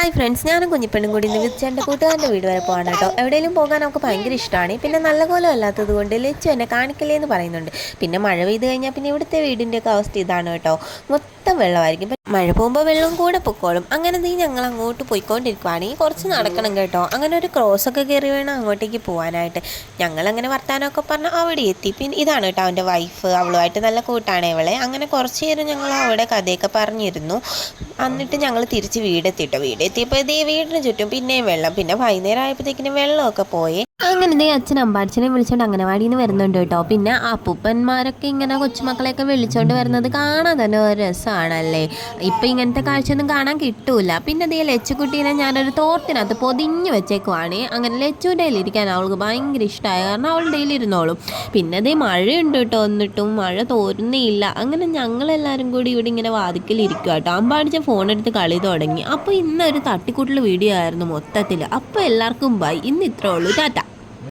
Hi friends, ഞാനും കുഞ്ഞിപ്പെണ്ണും കൂടി ഇന്ന് വിളിച്ചെൻ്റെ കൂട്ടുകാരൻ്റെ വീട് വരെ പോകാൻ കേട്ടോ. എവിടെയെങ്കിലും പോകാൻ നമുക്ക് ഭയങ്കര ഇഷ്ടമാണ്. പിന്നെ നല്ല കോലം അല്ലാത്തത് കൊണ്ട് ലച്ചു എന്നെ കാണിക്കലേ എന്ന് പറയുന്നുണ്ട്. പിന്നെ മഴ പെയ്ത് കഴിഞ്ഞാൽ പിന്നെ ഇവിടുത്തെ വീടിൻ്റെയൊക്കെ അവസ്ഥ ഇതാണ് കേട്ടോ. മൊത്തം വെള്ളമായിരിക്കും. മഴ പോകുമ്പോൾ വെള്ളം കൂടെ പൊക്കോളും. അങ്ങനെ ഞങ്ങൾ അങ്ങോട്ട് പോയിക്കൊണ്ടിരിക്കുവാണെങ്കിൽ കുറച്ച് നടക്കണം കേട്ടോ. അങ്ങനെ ഒരു ക്രോസൊക്കെ കയറി വേണം അങ്ങോട്ടേക്ക് പോകാനായിട്ട്. ഞങ്ങളങ്ങനെ വർത്താനമൊക്കെ പറഞ്ഞാൽ അവിടെ എത്തി. പിന്നെ ഇതാണ് കേട്ടോ അവൻ്റെ വൈഫ്. അവളുമായിട്ട് നല്ല കൂട്ടാണ് ഇവളെ. അങ്ങനെ കുറച്ച് നേരം ഞങ്ങൾ അവിടെ കഥയൊക്കെ പറഞ്ഞിരുന്നു. എന്നിട്ട് ഞങ്ങൾ തിരിച്ച് വീടെത്തിട്ടോ. വീടെത്തിയപ്പോൾ ഇതേ വീടിന് ചുറ്റും പിന്നെയും വെള്ളം. പിന്നെ വൈകുന്നേരം ആയപ്പോഴത്തേക്കിനും വെള്ളമൊക്കെ പോയി. അങ്ങനെ ഇതേ അച്ഛൻ അമ്പാടിച്ചനെ വിളിച്ചോണ്ട് അംഗനവാടിയിൽ നിന്ന് വരുന്നുണ്ട് കേട്ടോ. പിന്നെ അപ്പൂപ്പന്മാരൊക്കെ ഇങ്ങനെ കൊച്ചുമക്കളെയൊക്കെ വിളിച്ചോണ്ട് വരുന്നത് കാണാൻ തന്നെ ഒരു രസമാണല്ലേ. ഇപ്പം ഇങ്ങനത്തെ കാഴ്ചയൊന്നും കാണാൻ കിട്ടൂല. പിന്നെ അതേ ലച്ചുകുട്ടീനെ ഞാനൊരു തോർത്തിനകത്ത് പൊതിഞ്ഞ് വെച്ചേക്കുവാണ്. അങ്ങനെ ലച്ചുവിൻ്റെ ഇരിക്കാൻ അവൾക്ക് ഭയങ്കര ഇഷ്ടമായ കാരണം അവളുടെ ഇരുന്നോളും. പിന്നെ അതേ മഴയുണ്ട് കേട്ടോ. എന്നിട്ടും മഴ തോരുന്നേയില്ല. അങ്ങനെ ഞങ്ങളെല്ലാവരും കൂടി ഇവിടെ ഇങ്ങനെ വാതിക്കലിരിക്കുക കേട്ടോ. അമ്പാടിച്ച ഫോണെടുത്ത് കളി തുടങ്ങി. അപ്പോൾ ഇന്നൊരു തട്ടിക്കൂട്ടൽ വീഡിയോ ആയിരുന്നു മൊത്തത്തിൽ. അപ്പോൾ എല്ലാവർക്കും ബൈ. ഇന്ന് ഇത്രേ ഉള്ളൂ. ടാറ്റ.